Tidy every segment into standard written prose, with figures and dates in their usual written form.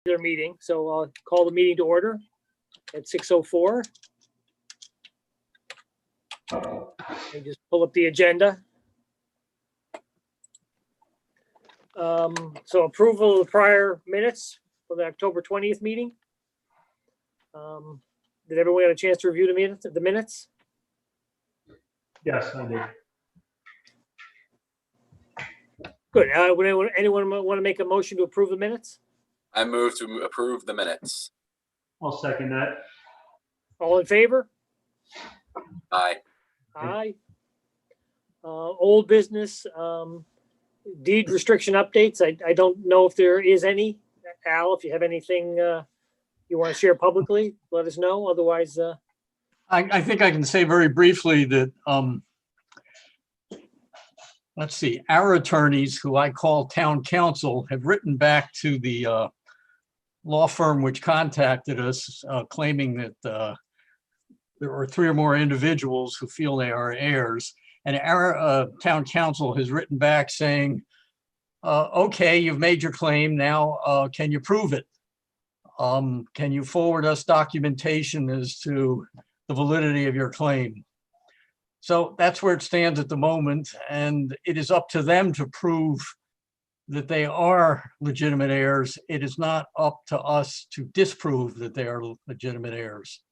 their meeting, so I'll call the meeting to order at 6:04. And just pull up the agenda. So approval of the prior minutes for the October 20th meeting. Did everyone get a chance to review the minutes? Yes, I did. Good. Would anyone want to make a motion to approve the minutes? I move to approve the minutes. I'll second that. All in favor? Aye. Aye. Old business, deed restriction updates. I don't know if there is any. Al, if you have anything you want to share publicly, let us know. Otherwise, I think I can say very briefly that, let's see, our attorneys, who I call town counsel, have written back to the law firm which contacted us, claiming that there are 3 or more individuals who feel they are heirs. And our town counsel has written back saying, okay, you've made your claim. Now, can you prove it? Can you forward us documentation as to the validity of your claim? So that's where it stands at the moment. And it is up to them to prove that they are legitimate heirs. It is not up to us to disprove that they are legitimate heirs.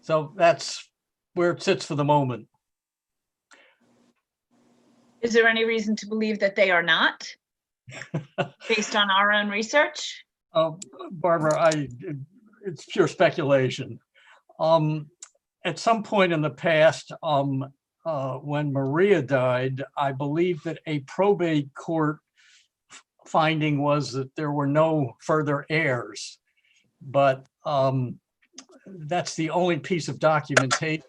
So that's where it sits for the moment. Is there any reason to believe that they are not, based on our own research? Barbara, it's pure speculation. At some point in the past, when Maria died, I believe that a probate court finding was that there were no further heirs. But that's the only piece of documentation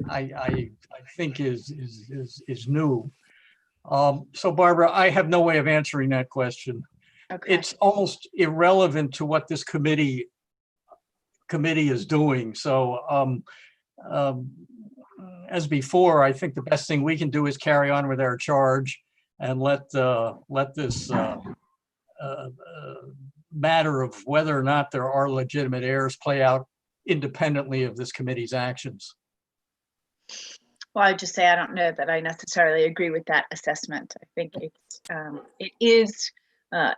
I think is new. So Barbara, I have no way of answering that question. Okay. It's almost irrelevant to what this committee is doing. So as before, I think the best thing we can do is carry on with our charge and let this matter of whether or not there are legitimate heirs play out independently of this committee's actions. Well, I just say I don't know that I necessarily agree with that assessment. I think it is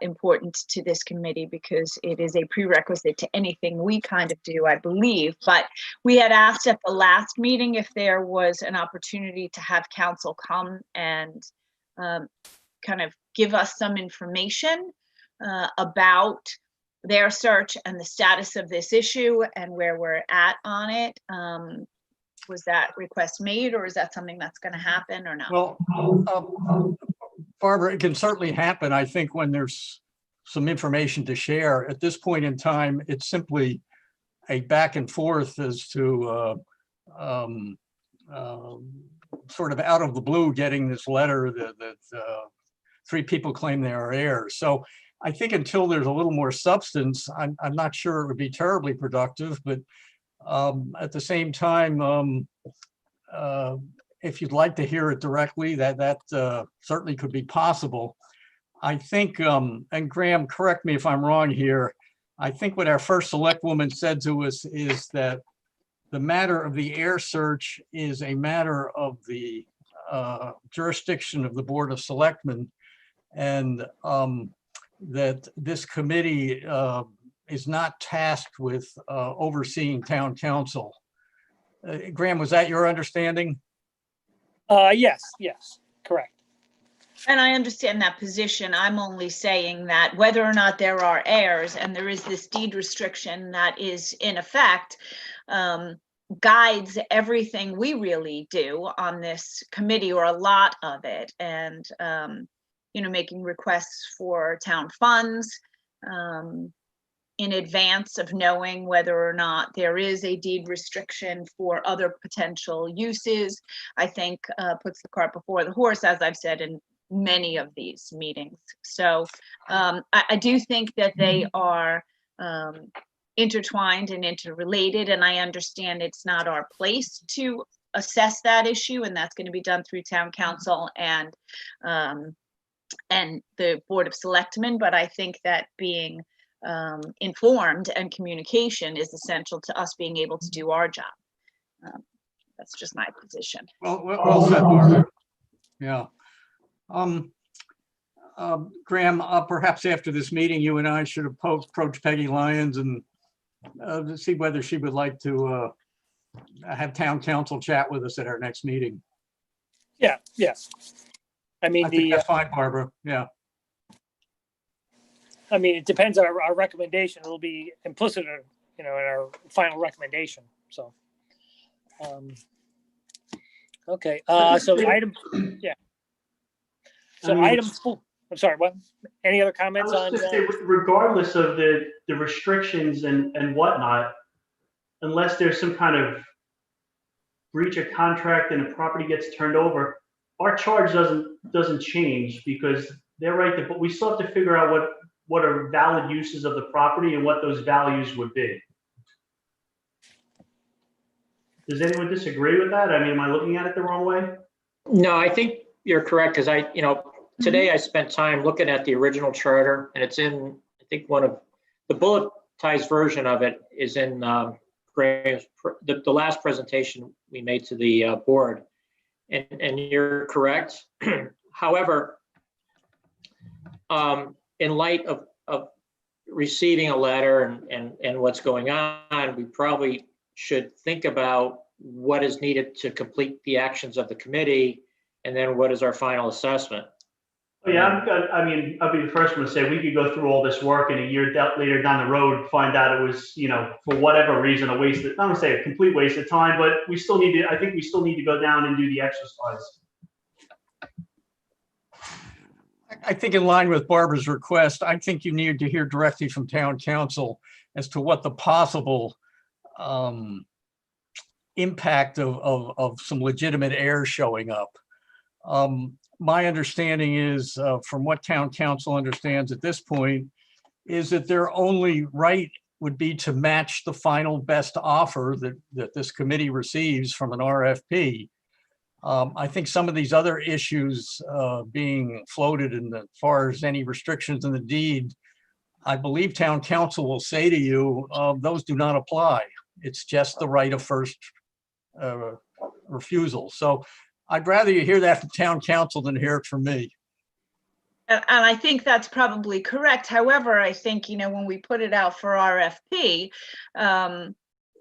important to this committee because it is a prerequisite to anything we kind of do, I believe. But we had asked at the last meeting if there was an opportunity to have counsel come and kind of give us some information about their search and the status of this issue and where we're at on it. Was that request made, or is that something that's going to happen or not? Well, Barbara, it can certainly happen. I think when there's some information to share. At this point in time, it's simply a back and forth as to sort of out of the blue getting this letter that 3 people claim they are heirs. So I think until there's a little more substance, I'm not sure it would be terribly productive, but at the same time, if you'd like to hear it directly, that certainly could be possible. I think, and Graham, correct me if I'm wrong here, I think what our first select woman said to us is that the matter of the heir search is a matter of the jurisdiction of the Board of Selectmen, and that this committee is not tasked with overseeing town council. Graham, was that your understanding? yes, correct. And I understand that position. I'm only saying that whether or not there are heirs and there is this deed restriction that is in effect, guides everything we really do on this committee, or a lot of it. And, making requests for town funds, in advance of knowing whether or not there is a deed restriction for other potential uses, I think puts the cart before the horse, as I've said in many of these meetings. So I do think that they are intertwined and interrelated, and I understand it's not our place to assess that issue, and that's going to be done through town council and the Board of Selectmen, but I think that being informed and communication is essential to us being able to do our job. That's just my position. Well said, Barbara. Yeah. Graham, perhaps after this meeting, you and I should approach Peggy Lyons and to see whether she would like to have town council chat with us at our next meeting. Yeah, yeah. I mean, I think that's fine, Barbara. Yeah. I mean, it depends on our recommendation. It'll be implicit, in our final recommendation. So, okay. So the item, yeah. So items. I'm sorry. What? Any other comments on? Regardless of the restrictions and whatnot, unless there's some kind of breach of contract and the property gets turned over, our charge doesn't change because they're right there. But we still have to figure out what are valid uses of the property and what those values would be. Does anyone disagree with that? I mean, am I looking at it the wrong way? No, I think you're correct, because today I spent time looking at the original charter, and it's in, I think one of the bulletized version of it is in Graham's, the last presentation we made to the board. And you're correct. However, in light of receiving a letter and what's going on, we probably should think about what is needed to complete the actions of the committee, and then what is our final assessment. Oh, yeah, I mean, I'll be the first one to say we could go through all this work and a year later down the road find out it was, for whatever reason, a waste of, I don't want to say a complete waste of time, but I think we still need to go down and do the exercise. I think in line with Barbara's request, I think you need to hear directly from town council as to what the possible impact of some legitimate heirs showing up. My understanding is, from what town council understands at this point, is that their only right would be to match the final best offer that this committee receives from an RFP. I think some of these other issues being floated in as far as any restrictions in the deed, I believe town council will say to you, those do not apply. It's just the right of first refusal. So I'd rather you hear that from town council than hear it from me. And I think that's probably correct. However, I think, when we put it out for RFP,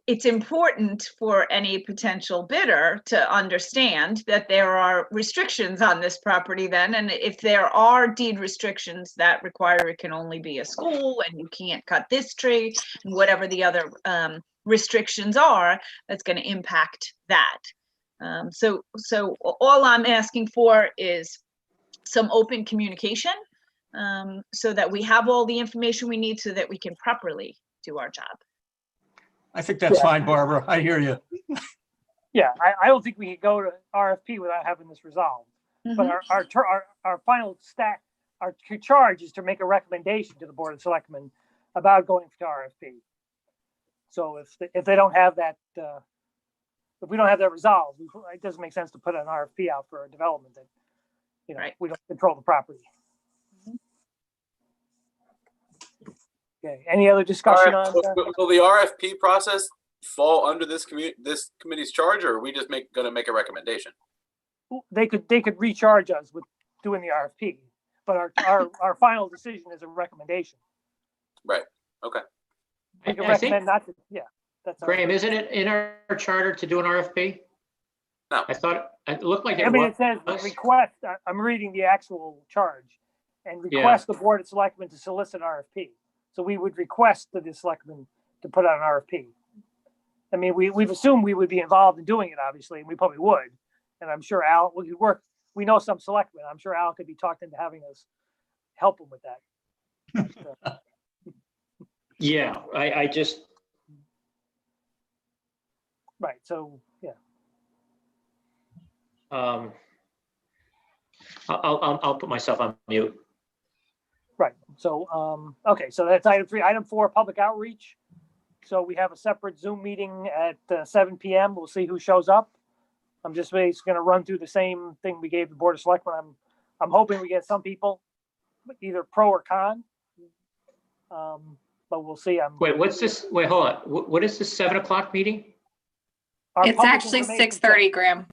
it's important for any potential bidder to understand that there are restrictions on this property then. And if there are deed restrictions that require it can only be a school and you can't cut this tree and whatever the other restrictions are, that's going to impact that. So all I'm asking for is some open communication so that we have all the information we need so that we can properly do our job. I think that's fine, Barbara. I hear you. Yeah, I don't think we can go to RFP without having this resolved. But our final our charge is to make a recommendation to the Board of Selectmen about going to RFP. So if they don't have that, if we don't have that resolved, it doesn't make sense to put an RFP out for a development that, Right. we don't control the property. Okay, any other discussion on that? Will the RFP process fall under this committee's charge, or are we just going to make a recommendation? They could recharge us with doing the RFP, but our final decision is a recommendation. Right. Okay. We can I think, recommend not to, yeah. That's Graham, isn't it in our charter to do an RFP? No. I thought it looked like it it says was. request, I'm reading the actual charge, and request the Board of Selectmen to solicit RFP. So we would request the selectmen to put out an RFP. I mean, we've assumed we would be involved in doing it, obviously, and we probably would. And I'm sure Al, we could work, we know some selectmen, I'm sure Al could be talked into having us help him with that. Yeah, I just, Right, so, yeah. I'll put myself on mute. Right, so, okay, so that's item 3. Item 4, public outreach. So we have a separate Zoom meeting at 7 p.m. We'll see who shows up. I'm just basically going to run through the same thing we gave the Board of Selectmen. I'm hoping we get some people, either pro or con. But we'll see. Wait, what's this? Wait, hold on. What is this 7 o'clock meeting? Our It's public actually information 6:30, session- Graham.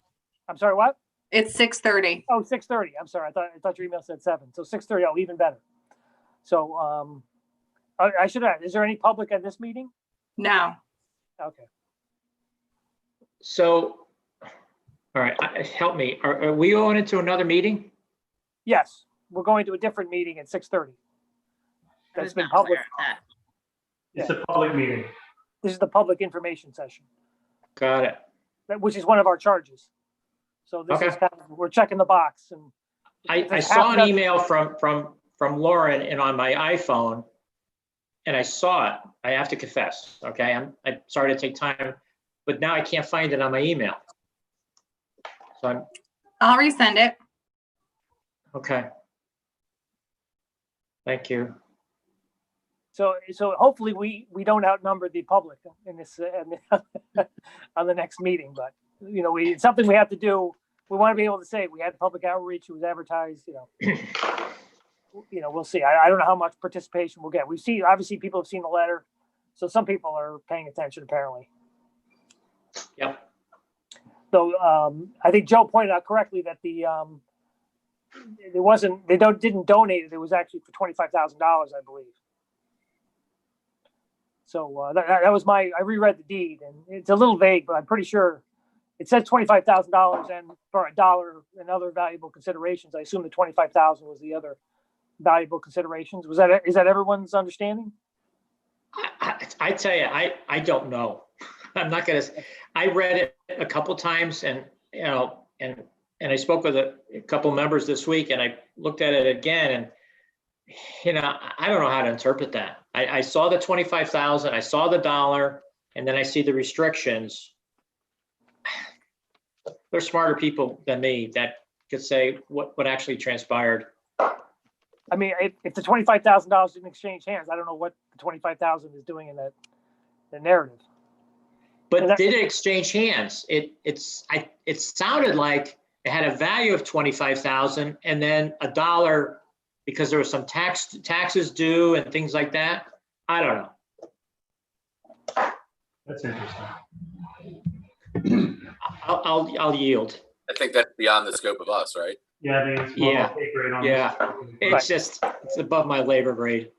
I'm sorry, what? It's 6:30. Oh, 6:30. I'm sorry. I thought your email said 7. So 6:30. Oh, even better. So I should add, is there any public at this meeting? No. Okay. So, all right, help me. Are we going into another meeting? Yes, we're going to a different meeting at 6:30. I That's was been not public. aware of that. It's a public meeting. This is the public information session, Got it. which is one of our charges. So this is Okay. kind of, we're checking the box and. I There's saw half a an dozen- email from Lauren and on my iPhone, and I saw it. I have to confess, okay? I'm sorry to take time, but now I can't find it on my email. So I'll resend it. okay. Thank you. So hopefully we don't outnumber the public in this, on the next meeting, but, it's something we have to do. We want to be able to say, we had public outreach, it was advertised, we'll see. I don't know how much participation we'll get. We've seen, obviously, people have seen the letter, so some people are paying attention apparently. Yep. Though, I think Joe pointed out correctly that didn't donate it. It was actually for $25,000, I believe. So that was I reread the deed and it's a little vague, but I'm pretty sure it says $25,000 and for $1 and other valuable considerations. I assume the 25,000 was the other valuable considerations. Is that everyone's understanding? I tell you, I don't know. I'm not gonna, I read it a couple times and I spoke with a couple members this week and I looked at it again and, I don't know how to interpret that. I saw the 25,000, I saw the dollar, and then I see the restrictions. There's smarter people than me that could say what actually transpired. I mean, if the $25,000 didn't exchange hands, I don't know what the 25,000 is doing in the narrative. But did it exchange hands? It sounded like it had a value of 25,000 and then $1 because there was some taxes due and things like that. I don't know. That's interesting. I'll yield. I think that's beyond the scope of us, right? Yeah, I think it's Yeah. well pay grade on Yeah. this. It's above my labor grade.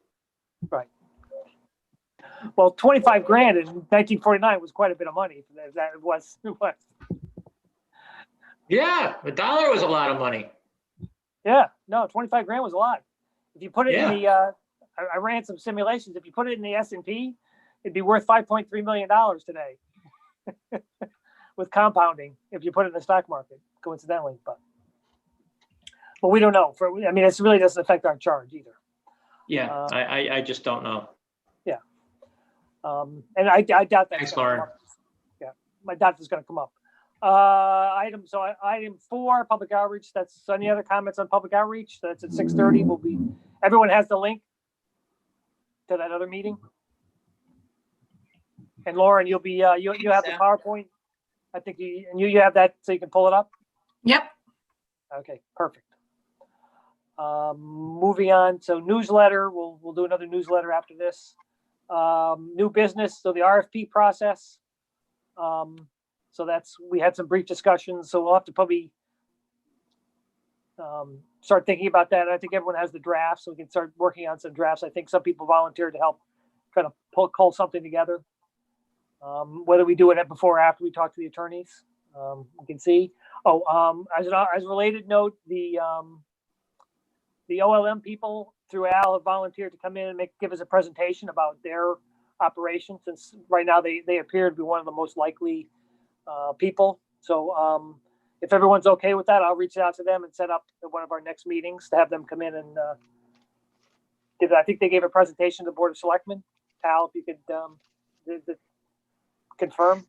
Well, 25 grand in 1949 was quite a bit of money. It was. Yeah, $1 was a lot of money. Yeah, no, 25 grand was a lot. If you put it in Yeah. I ran some simulations. If you put it in the S&P, it'd be worth $5.3 million today with compounding if you put it in the stock market, coincidentally. But we don't know. This really doesn't affect our charge either. Yeah, I just don't know. And I doubt that's Thanks, gonna come Lauren. up. Yeah, I doubt it's going to come up. Item 4, public outreach. That's any other comments on public outreach? That's at 6:30. Everyone has the link to that other meeting. And Lauren, you'll be you have the PowerPoint. I think you have that so you can pull it up. Yep. Okay, perfect. Moving on, so newsletter, we'll do another newsletter after this. New business, so the RFP process. So we had some brief discussions, so we'll have to probably start thinking about that. I think everyone has the draft, so we can start working on some drafts. I think some people volunteered to help kind of cull something together. Whether we do it before or after we talk to the attorneys, we can see. As a related note, the OLM people through Al have volunteered to come in and give us a presentation about their operation, since right now they appear to be one of the most likely people. So if everyone's okay with that, I'll reach out to them and set up one of our next meetings to have them come in and I think they gave a presentation to the Board of Selectmen. Al, if you could confirm.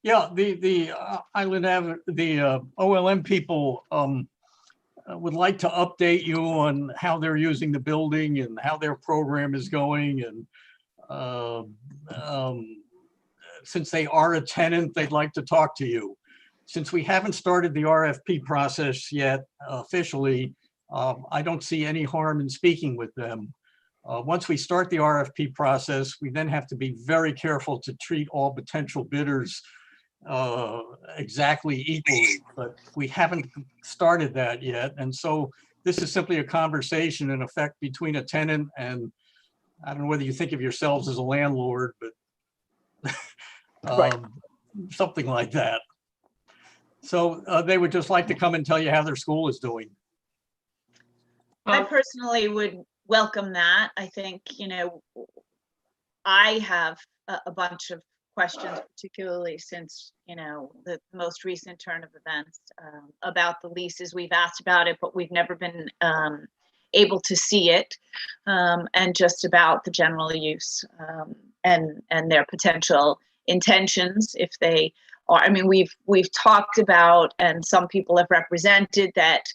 Yeah, the Island Avenue, the OLM people would like to update you on how they're using the building and how their program is going. And since they are a tenant, they'd like to talk to you. Since we haven't started the RFP process yet officially, I don't see any harm in speaking with them. Once we start the RFP process, we then have to be very careful to treat all potential bidders exactly equally, but we haven't started that yet. And so this is simply a conversation in effect between a tenant and, I don't know whether you think of yourselves as a landlord, but Right. something like that. So they would just like to come and tell you how their school is doing. I personally would welcome that. I think, I have a bunch of questions, particularly since, the most recent turn of events about the leases. We've asked about it, but we've never been able to see it, and just about the general use and their potential intentions if they are. I mean, we've talked about, and some people have represented that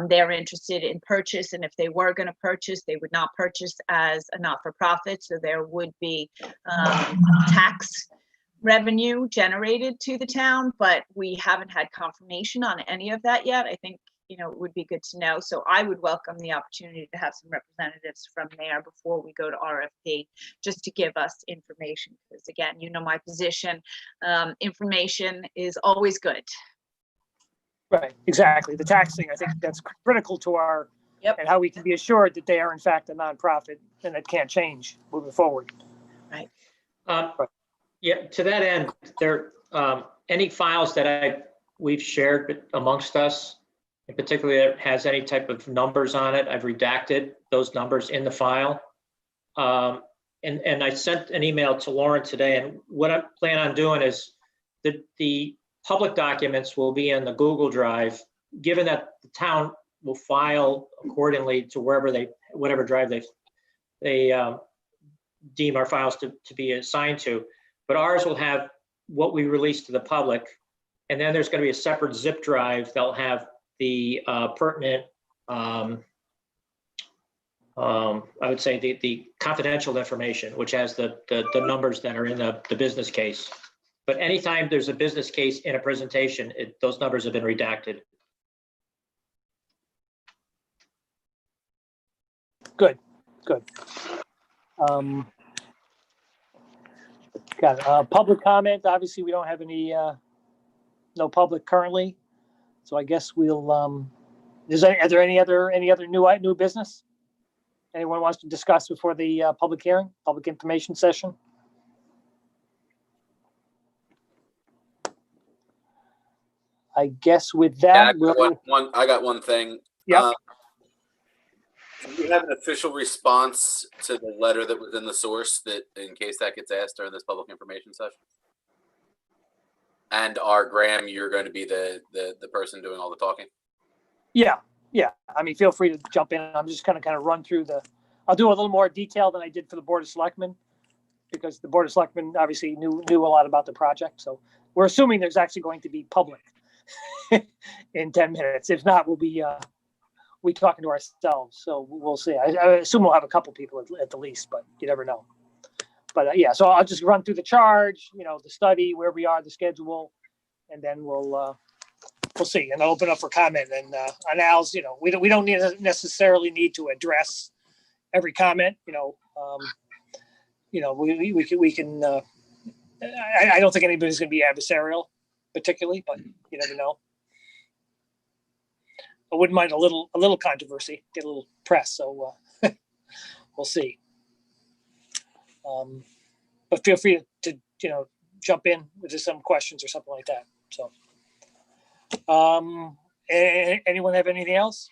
they're interested in purchase, and if they were going to purchase, they would not purchase as a not-for-profit, so there would be tax revenue generated to the town, but we haven't had confirmation on any of that yet. I think, it would be good to know. So I would welcome the opportunity to have some representatives from there before we go to RFP, just to give us information. Because again, my position, information is always good. Right, exactly. The taxing, I think that's critical to our, Yep. and how we can be assured that they are in fact a nonprofit and it can't change moving forward. Yeah, to that end, there, any files that we've shared amongst us, in particular that has any type of numbers on it, I've redacted those numbers in the file. And I sent an email to Lauren today, and what I plan on doing is the public documents will be in the Google Drive, given that the town will file accordingly to whatever drive they deem our files to be assigned to. But ours will have what we release to the public, and then there's going to be a separate zip drive that'll have the pertinent, I would say the confidential information, which has the numbers that are in the business case. But anytime there's a business case in a presentation, those numbers have been redacted. Good. Got it. Public comment. Obviously, we don't have any, no public currently. So I guess we'll, are there any other new business? Anyone wants to discuss before the public hearing, public information session? I guess with Yeah, that, we'll, I got one thing. Yep. Do we have an official response to the letter that was in the source, that in case that gets asked during this public information session? And Graham, you're going to be the person doing all the talking? yeah. I mean, feel free to jump in. I'm just gonna kind of run through I'll do a little more detail than I did for the Board of Selectmen, because the Board of Selectmen obviously knew a lot about the project. So we're assuming there's actually going to be public in 10 minutes. If not, we'll be we talking to ourselves. So we'll see. I assume we'll have a couple people at the least, but you never know. But yeah, so I'll just run through the charge, the study, where we are, the schedule, and then we'll see. And I'll open up for comment. And on Al's, we don't necessarily need to address every comment. We can. I don't think anybody's going to be adversarial, particularly, but you never know. I wouldn't mind a little controversy, get a little press. So we'll see. But feel free to jump in with some questions or something like that. So, anyone have anything else?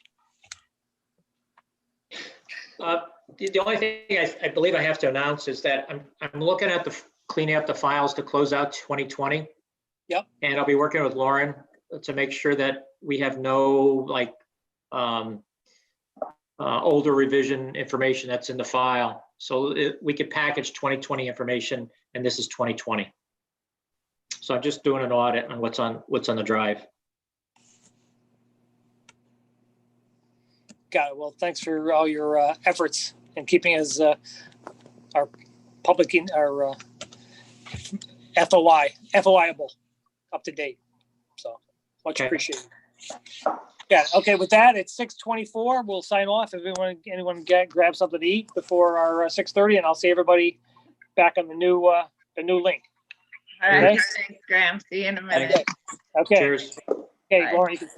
The only thing I believe I have to announce is that I'm looking at cleaning up the files to close out 2020. Yep. And I'll be working with Lauren to make sure that we have no older revision information that's in the file. So we could package 2020 information, and this is 2020. So I'm just doing an audit on what's on the drive. Got it. Well, thanks for all your efforts and keeping us our public FOIable, up to date. So much Okay. appreciated. Yeah, okay, with that, it's 6:24. We'll sign off. If anyone grab something to eat before our 6:30, and I'll see everybody back on the new link. All right, Okay. thanks, Graham. See you in a minute. Thanks. Okay, Cheers. okay, Bye. Lauren, you can start.